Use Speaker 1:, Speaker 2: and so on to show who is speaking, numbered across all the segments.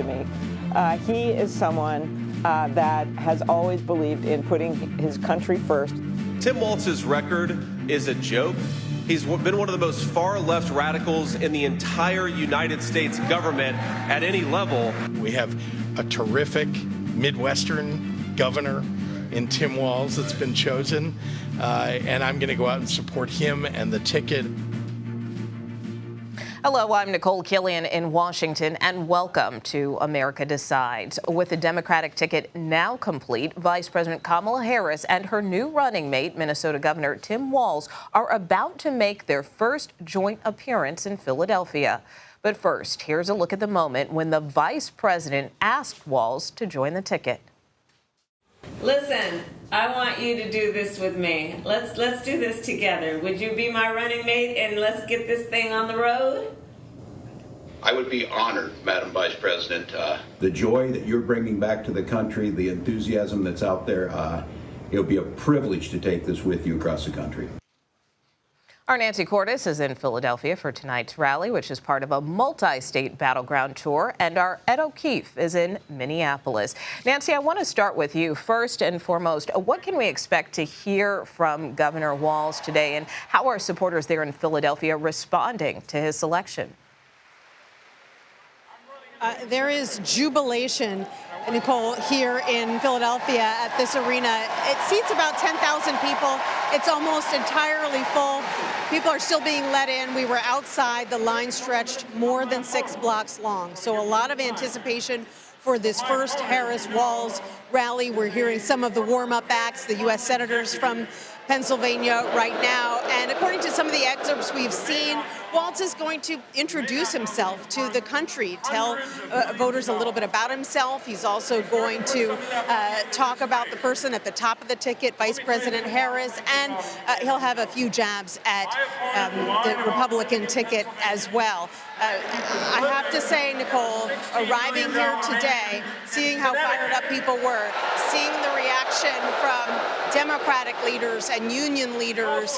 Speaker 1: to me. He is someone that has always believed in putting his country first.
Speaker 2: Tim Walz's record is a joke. He's been one of the most far-left radicals in the entire United States government at any level.
Speaker 3: We have a terrific Midwestern governor in Tim Walz that's been chosen, and I'm going to go out and support him and the ticket.
Speaker 4: Hello, I'm Nicole Killian in Washington, and welcome to America Decides. With the Democratic ticket now complete, Vice President Kamala Harris and her new running mate, Minnesota Governor Tim Walz, are about to make their first joint appearance in Philadelphia. But first, here's a look at the moment when the vice president asked Walz to join the ticket.
Speaker 5: Listen, I want you to do this with me. Let's do this together. Would you be my running mate and let's get this thing on the road?
Speaker 6: I would be honored, Madam Vice President.
Speaker 7: The joy that you're bringing back to the country, the enthusiasm that's out there, it'll be a privilege to take this with you across the country.
Speaker 4: Our Nancy Cordes is in Philadelphia for tonight's rally, which is part of a multi-state battleground tour, and our Ed O'Keefe is in Minneapolis. Nancy, I want to start with you. First and foremost, what can we expect to hear from Governor Walz today, and how are supporters there in Philadelphia responding to his selection?
Speaker 8: There is jubilation, Nicole, here in Philadelphia at this arena. It seats about 10,000 people. It's almost entirely full. People are still being let in. We were outside. The line stretched more than 6 blocks long. So a lot of anticipation for this first Harris-Walz rally. We're hearing some of the warm-up acts, the U.S. senators from Pennsylvania right now. And according to some of the excerpts we've seen, Walz is going to introduce himself to the country, tell voters a little bit about himself. He's also going to talk about the person at the top of the ticket, Vice President Harris, and he'll have a few jabs at the Republican ticket as well. I have to say, Nicole, arriving here today, seeing how fired up people were, seeing the reaction from Democratic leaders and union leaders,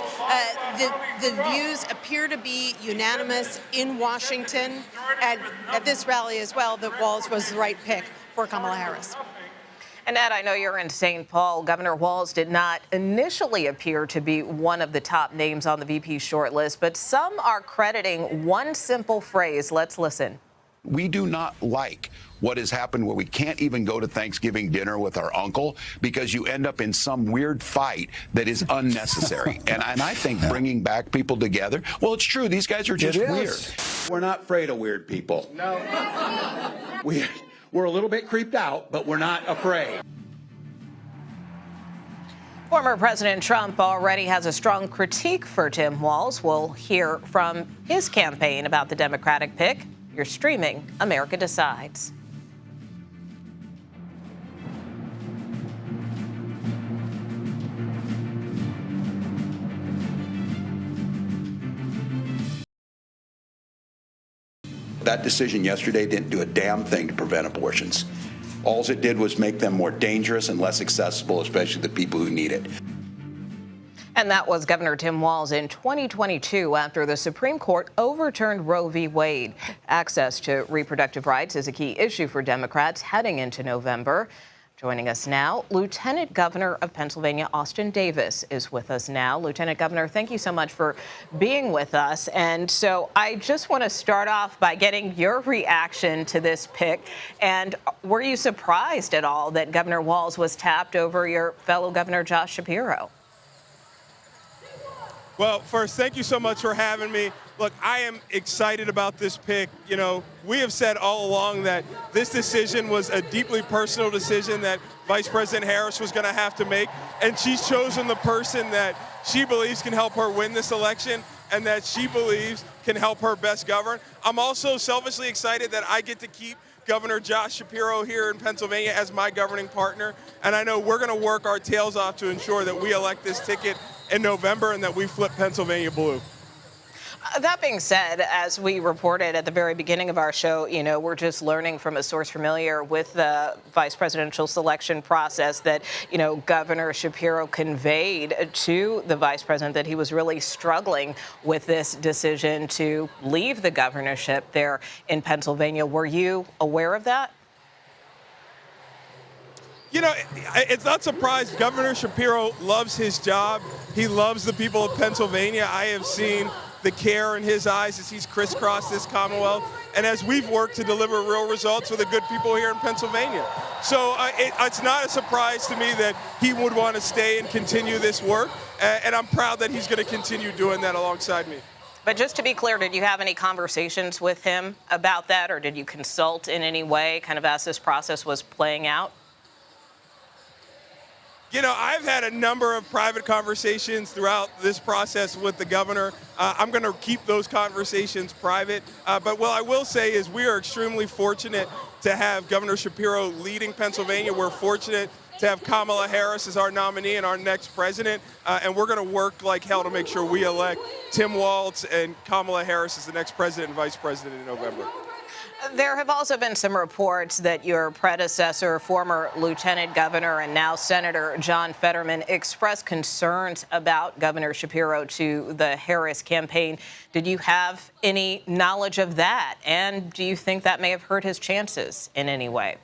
Speaker 8: the views appear to be unanimous in Washington, and at this rally as well, that Walz was the right pick for Kamala Harris.
Speaker 4: And Ed, I know you're in St. Paul. Governor Walz did not initially appear to be one of the top names on the VP shortlist, but some are crediting one simple phrase. Let's listen.
Speaker 9: We do not like what has happened where we can't even go to Thanksgiving dinner with our uncle because you end up in some weird fight that is unnecessary. and I think bringing back people together, well, it's true. These guys are just weird.
Speaker 7: We're not afraid of weird people. No. We're a little bit creeped out, but we're not afraid.
Speaker 4: Former President Trump already has a strong critique for Tim Walz. We'll hear from his campaign about the Democratic pick. You're streaming America Decides.
Speaker 7: That decision yesterday didn't do a damn thing to prevent abortions. All it did was make them more dangerous and less accessible, especially to the people who need it.
Speaker 4: And that was Governor Tim Walz in 2022 after the Supreme Court overturned Roe v. Wade. Access to reproductive rights is a key issue for Democrats heading into November. Joining us now, Lieutenant Governor of Pennsylvania, Austin Davis, is with us now. Lieutenant Governor, thank you so much for being with us. And so I just want to start off by getting your reaction to this pick. And were you surprised at all that Governor Walz was tapped over your fellow Governor Josh Shapiro?
Speaker 10: Well, first, thank you so much for having me. Look, I am excited about this pick. You know, we have said all along that this decision was a deeply personal decision that Vice President Harris was going to have to make, and she's chosen the person that she believes can help her win this election and that she believes can help her best govern. I'm also selfishly excited that I get to keep Governor Josh Shapiro here in Pennsylvania as my governing partner, and I know we're going to work our tails off to ensure that we elect this ticket in November and that we flip Pennsylvania blue.
Speaker 4: That being said, as we reported at the very beginning of our show, we're just learning from a source familiar with the vice presidential selection process that, Governor Shapiro conveyed to the vice president that he was really struggling with this decision to leave the governorship there in Pennsylvania. Were you aware of that?
Speaker 10: It's not surprised. Governor Shapiro loves his job. He loves the people of Pennsylvania. I have seen the care in his eyes as he's crisscrossed this Commonwealth, and as we've worked to deliver real results for the good people here in Pennsylvania. So it's not a surprise to me that he would want to stay and continue this work, and I'm proud that he's going to continue doing that alongside me.
Speaker 4: But just to be clear, did you have any conversations with him about that, or did you consult in any way, kind of as this process was playing out?
Speaker 10: I've had a number of private conversations throughout this process with the governor. I'm going to keep those conversations private. But what I will say is we are extremely fortunate to have Governor Shapiro leading Pennsylvania. We're fortunate to have Kamala Harris as our nominee and our next president. And we're going to work like hell to make sure we elect Tim Walz and Kamala Harris as the next president and vice president in November.
Speaker 4: There have also been some reports that your predecessor, former Lieutenant Governor and now Senator John Fetterman, expressed concerns about Governor Shapiro to the Harris campaign. Did you have any knowledge of that? And do you think that may have hurt his chances in any way?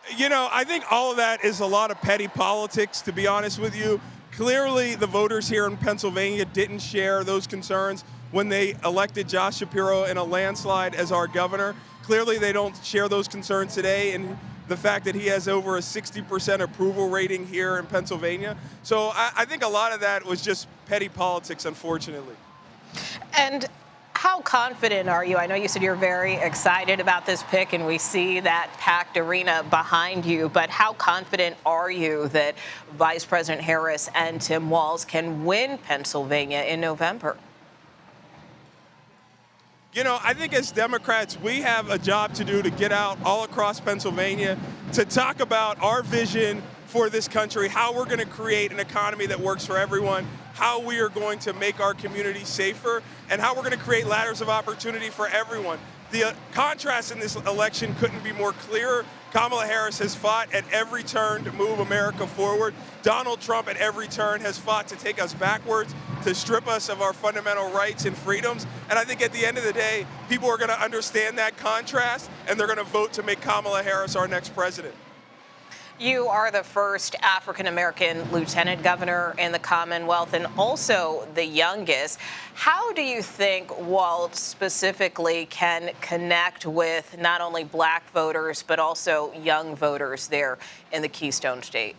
Speaker 10: I think all of that is a lot of petty politics, to be honest with you. Clearly, the voters here in Pennsylvania didn't share those concerns when they elected Josh Shapiro in a landslide as our governor. Clearly, they don't share those concerns today, and the fact that he has over a 60% approval rating here in Pennsylvania. So I think a lot of that was just petty politics, unfortunately.
Speaker 4: And how confident are you? I know you said you're very excited about this pick, and we see that packed arena behind you, but how confident are you that Vice President Harris and Tim Walz can win Pennsylvania in November?
Speaker 10: I think as Democrats, we have a job to do to get out all across Pennsylvania to talk about our vision for this country, how we're going to create an economy that works for everyone, how we are going to make our community safer, and how we're going to create ladders of opportunity for everyone. The contrast in this election couldn't be more clear. Kamala Harris has fought at every turn to move America forward. Donald Trump at every turn has fought to take us backwards, to strip us of our fundamental rights and freedoms. And I think at the end of the day, people are going to understand that contrast, and they're going to vote to make Kamala Harris our next president.
Speaker 4: You are the first African-American lieutenant governor in the Commonwealth and also the youngest. How do you think Walz specifically can connect with not only black voters but also young voters there in the Keystone State?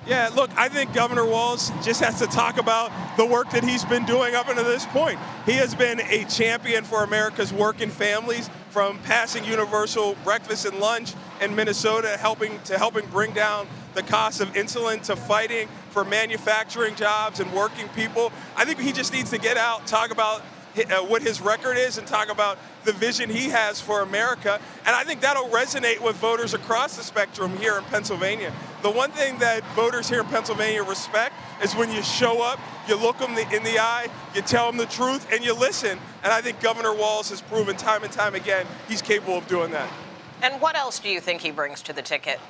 Speaker 10: Yeah, look, I think Governor Walz just has to talk about the work that he's been doing up until this point. He has been a champion for America's working families, from passing universal breakfast and lunch in Minnesota, helping bring down the cost of insulin, to fighting for manufacturing jobs and working people. I think he just needs to get out, talk about what his record is, and talk about the vision he has for America. And I think that'll resonate with voters across the spectrum here in Pennsylvania. The one thing that voters here in Pennsylvania respect is when you show up, you look them in the eye, you tell them the truth, and you listen. And I think Governor Walz has proven time and time again he's capable of doing that.
Speaker 4: And what else do you think he brings to the ticket?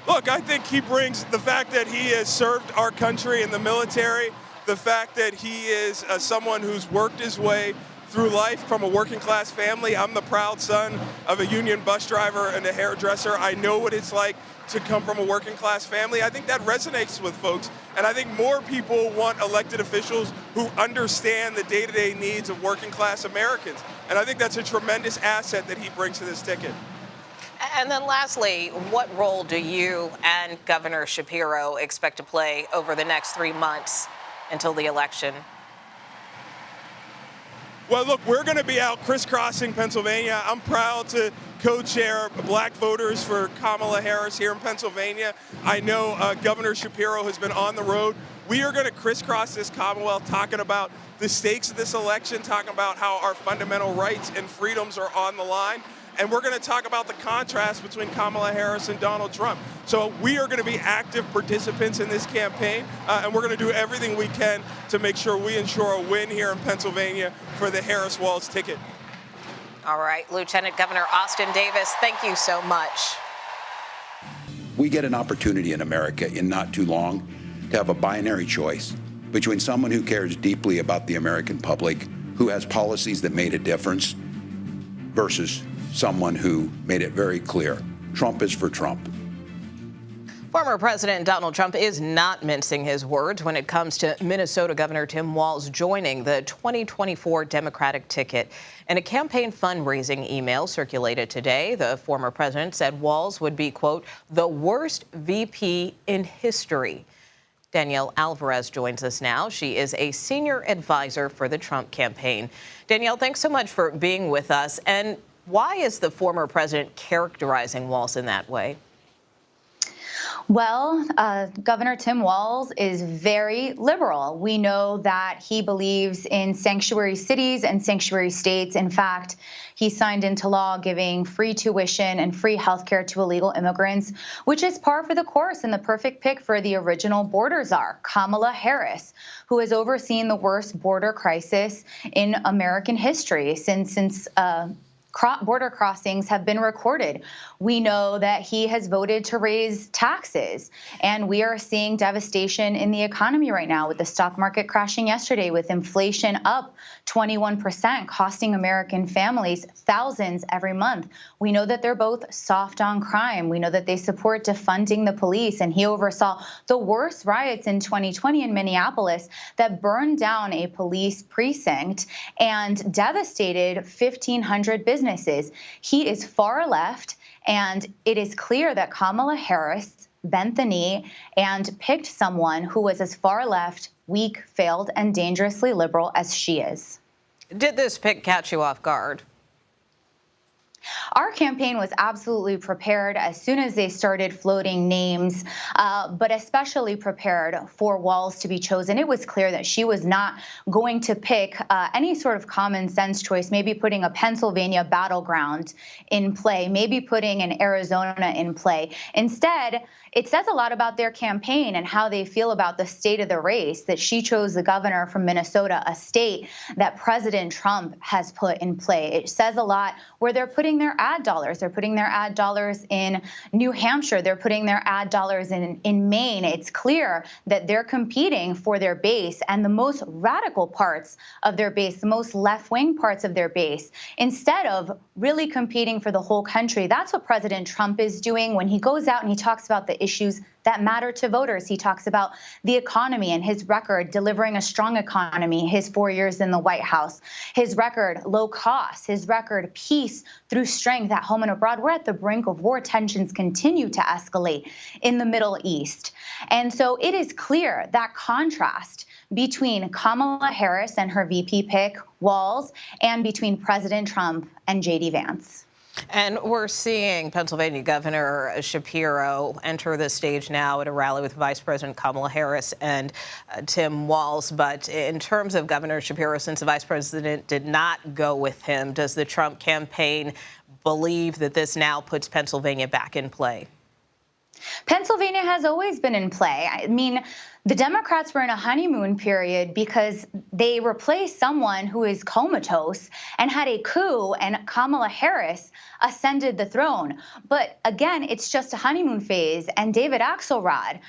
Speaker 10: Look, I think he brings the fact that he has served our country in the military, the fact that he is someone who's worked his way through life from a working class family. I'm the proud son of a union bus driver and a hairdresser. I know what it's like to come from a working class family. I think that resonates with folks. And I think more people want elected officials who understand the day-to-day needs of working class Americans. And I think that's a tremendous asset that he brings to this ticket.
Speaker 4: And then lastly, what role do you and Governor Shapiro expect to play over the next 3 months until the election?
Speaker 10: Well, look, we're going to be out crisscrossing Pennsylvania. I'm proud to co-chair Black Voters for Kamala Harris here in Pennsylvania. I know Governor Shapiro has been on the road. We are going to crisscross this Commonwealth, talking about the stakes of this election, talking about how our fundamental rights and freedoms are on the line. and we're going to talk about the contrast between Kamala Harris and Donald Trump. So we are going to be active participants in this campaign, and we're going to do everything we can to make sure we ensure a win here in Pennsylvania for the Harris-Walz ticket.
Speaker 4: All right, Lieutenant Governor Austin Davis, thank you so much.
Speaker 7: We get an opportunity in America in not too long to have a binary choice between someone who cares deeply about the American public, who has policies that made a difference, versus someone who made it very clear Trump is for Trump.
Speaker 4: Former President Donald Trump is not mincing his words when it comes to Minnesota Governor Tim Walz joining the 2024 Democratic ticket. In a campaign fundraising email circulated today, the former president said Walz would be, quote, the worst VP in history. Danielle Alvarez joins us now. She is a senior advisor for the Trump campaign. Danielle, thanks so much for being with us. And why is the former president characterizing Walz in that way?
Speaker 11: Well, Governor Tim Walz is very liberal. We know that he believes in sanctuary cities and sanctuary states. In fact, he signed into law giving free tuition and free health care to illegal immigrants, which is par for the course and the perfect pick for the original border czar, Kamala Harris, who has overseen the worst border crisis in American history since border crossings have been recorded. We know that he has voted to raise taxes, and we are seeing devastation in the economy right now with the stock market crashing yesterday, with inflation up 21%, costing American families thousands every month. We know that they're both soft on crime. We know that they support defunding the police, and he oversaw the worst riots in 2020 in Minneapolis that burned down a police precinct and devastated 1,500 businesses. He is far left, and it is clear that Kamala Harris bent the knee and picked someone who was as far left, weak, failed, and dangerously liberal as she is.
Speaker 4: Did this pick catch you off guard?
Speaker 11: Our campaign was absolutely prepared as soon as they started floating names, but especially prepared for Walz to be chosen. It was clear that she was not going to pick any sort of common sense choice, maybe putting a Pennsylvania battleground in play, maybe putting an Arizona in play. Instead, it says a lot about their campaign and how they feel about the state of the race that she chose the governor from Minnesota, a state that President Trump has put in play. It says a lot where they're putting their ad dollars. They're putting their ad dollars in New Hampshire. They're putting their ad dollars in Maine. It's clear that they're competing for their base and the most radical parts of their base, the most left-wing parts of their base, instead of really competing for the whole country. That's what President Trump is doing when he goes out and he talks about the issues that matter to voters. He talks about the economy and his record delivering a strong economy, his 4 years in the White House, his record low cost, his record peace through strength at home and abroad. We're at the brink of war. Tensions continue to escalate in the Middle East. And so it is clear that contrast between Kamala Harris and her VP pick, Walz, and between President Trump and J.D. Vance.
Speaker 4: And we're seeing Pennsylvania Governor Shapiro enter the stage now at a rally with Vice President Kamala Harris and Tim Walz. But in terms of Governor Shapiro, since the Vice President did not go with him, does the Trump campaign believe that this now puts Pennsylvania back in play?
Speaker 11: Pennsylvania has always been in play. I mean, the Democrats were in a honeymoon period because they replaced someone who is comatose and had a coup, and Kamala Harris ascended the throne. But again, it's just a honeymoon phase. And David Axelrod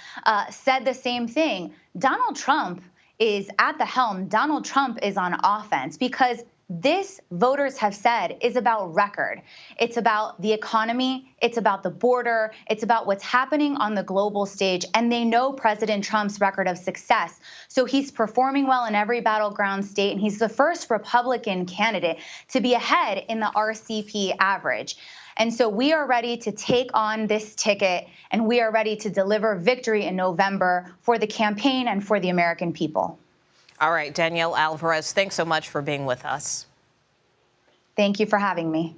Speaker 11: said the same thing. Donald Trump is at the helm. Donald Trump is on offense because this, voters have said, is about record. It's about the economy. It's about the border. It's about what's happening on the global stage. And they know President Trump's record of success. So he's performing well in every battleground state. And he's the first Republican candidate to be ahead in the RCP average. And so we are ready to take on this ticket, and we are ready to deliver victory in November for the campaign and for the American people.
Speaker 4: All right, Danielle Alvarez, thanks so much for being with us.
Speaker 11: Thank you for having me.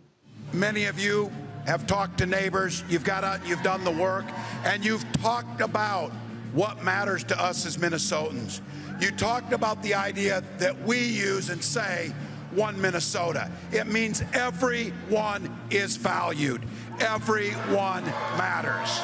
Speaker 9: Many of you have talked to neighbors, you've got out, you've done the work, and you've talked about what matters to us as Minnesotans. You talked about the idea that we use and say, one Minnesota. It means everyone is valued. Everyone matters.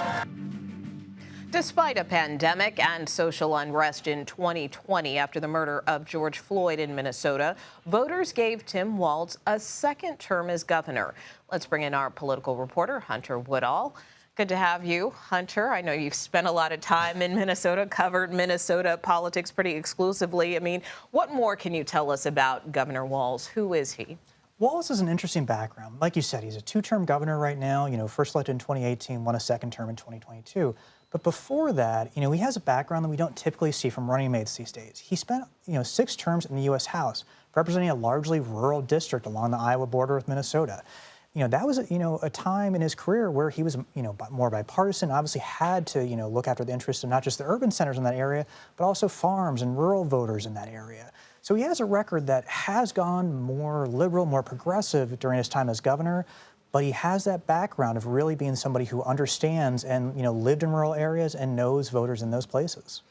Speaker 4: Despite a pandemic and social unrest in 2020 after the murder of George Floyd in Minnesota, voters gave Tim Walz a second term as governor. Let's bring in our political reporter, Hunter Woodall. Good to have you, Hunter. I know you've spent a lot of time in Minnesota, covered Minnesota politics pretty exclusively. I mean, what more can you tell us about Governor Walz? Who is he?
Speaker 12: Walz has an interesting background. Like you said, he's a two-term governor right now. First elected in 2018, won a second term in 2022. But before that, he has a background that we don't typically see from running mates these days. He spent, 6 terms in the U.S. House, representing a largely rural district along the Iowa border with Minnesota. That was, a time in his career where he was, more bipartisan, obviously had to, look after the interests of not just the urban centers in that area, but also farms and rural voters in that area. So he has a record that has gone more liberal, more progressive during his time as governor, but he has that background of really being somebody who understands and, lived in rural areas and knows voters in those places.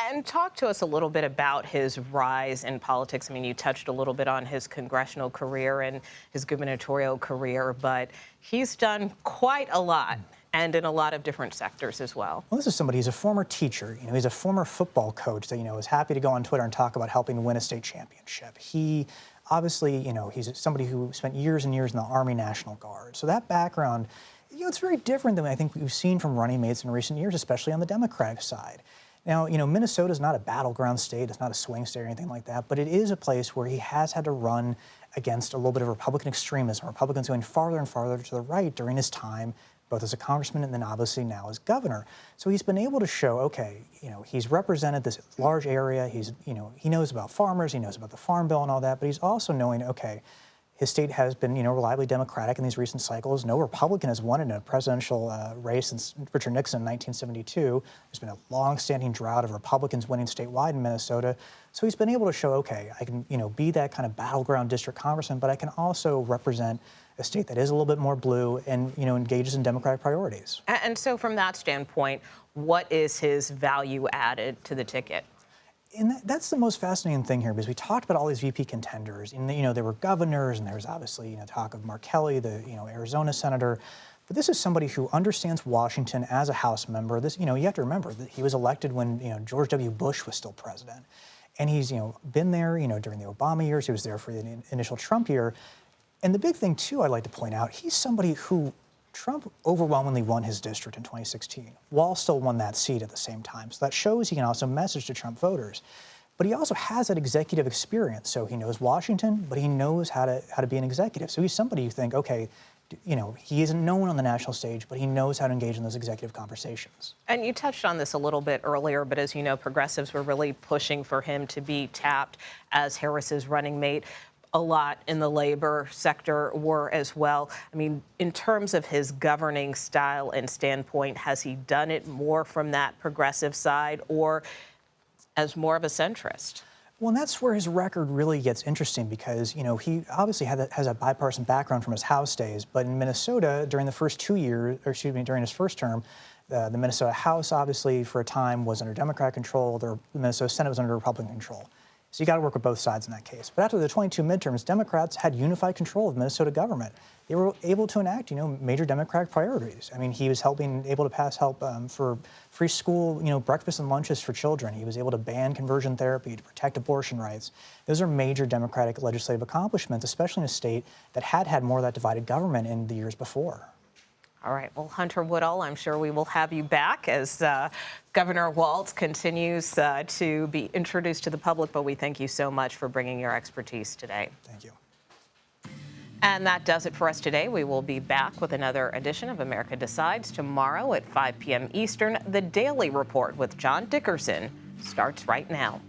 Speaker 4: And talk to us a little bit about his rise in politics. I mean, you touched a little bit on his congressional career and his gubernatorial career, but he's done quite a lot. And in a lot of different sectors as well. Well,
Speaker 12: this is somebody, he's a former teacher, he's a former football coach that, is happy to go on Twitter and talk about helping win a state championship. He obviously, he's somebody who spent years and years in the Army National Guard. So that background, it's very different than I think we've seen from running mates in recent years, especially on the Democratic side. Now, Minnesota is not a battleground state, it's not a swing state or anything like that, but it is a place where he has had to run against a little bit of Republican extremism, Republicans going farther and farther to the right during his time, both as a congressman and then obviously now as governor. So he's been able to show, okay, he's represented this large area, he knows about farmers, he knows about the Farm Bill and all that, but he's also knowing, okay, his state has been, reliably Democratic in these recent cycles. No Republican has won in a presidential race since Richard Nixon in 1972. There's been a long-standing drought of Republicans winning statewide in Minnesota. So he's been able to show, okay, I can, be that kind of battleground district congressman, but I can also represent a state that is a little bit more blue and, engages in Democratic priorities.
Speaker 4: And so from that standpoint, what is his value added to the ticket?
Speaker 12: And that's the most fascinating thing here, because we talked about all these VP contenders, and there were governors, and there was obviously talk of Mark Kelly, the Arizona senator, but this is somebody who understands Washington as a House member. This you have to remember that he was elected when George W. Bush was still president, and he's been there during the Obama years. He was there for the initial Trump year, and the big thing too I'd like to point out, he's somebody who Trump overwhelmingly won his district in 2016. Walz still won that seat at the same time. So that shows he can also message to Trump voters. But he also has that executive experience. So he knows Washington, but he knows how to be an executive. So he's somebody you think, okay, he isn't known on the national stage, but he knows how to engage in those executive conversations.
Speaker 4: And you touched on this a little bit earlier, but as you know, progressives were really pushing for him to be tapped as Harris's running mate. A lot in the labor sector were as well. I mean, in terms of his governing style and standpoint, has he done it more from that progressive side or as more of a centrist?
Speaker 12: Well, and that's where his record really gets interesting because, he obviously has a bipartisan background from his House days, but in Minnesota, during the first 2 years, or excuse me, during his first term, the Minnesota House, obviously, for a time was under Democrat control. The Minnesota Senate was under Republican control. So you got to work with both sides in that case. But after the 22 midterms, Democrats had unified control of Minnesota government. They were able to enact, major Democratic priorities. I mean, he was able to pass help for free school, breakfast and lunches for children. He was able to ban conversion therapy to protect abortion rights. Those are major Democratic legislative accomplishments, especially in a state that had more of that divided government in the years before.
Speaker 4: All right. Well, Hunter Woodall, I'm sure we will have you back as Governor Walz continues to be introduced to the public, but we thank you so much for bringing your expertise today.
Speaker 12: Thank you.
Speaker 4: And that does it for us today. We will be back with another edition of America Decides tomorrow at 5 p.m. Eastern. The Daily Report with John Dickerson starts right now.